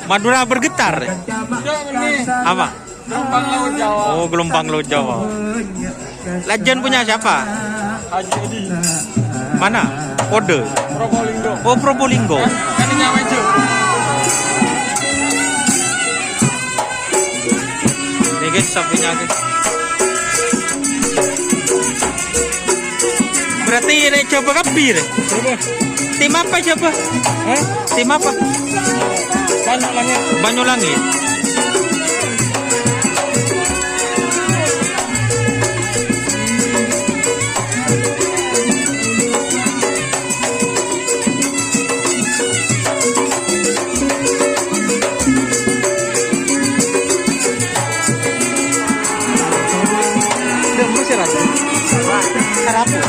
Madura bergetar. Apa? Gelombang Laut Jawa. Oh, gelombang Laut Jawa. Legend punya siapa? Haji Edi. Mana? Kode. Probolinggo. Oh, Probolinggo. Kaninya Wejo. Nih guys, sapinya guys. Berarti ini coba kebir. Tim apa coba? Tim apa? Banyulangit. Banyulangit. Sarapu.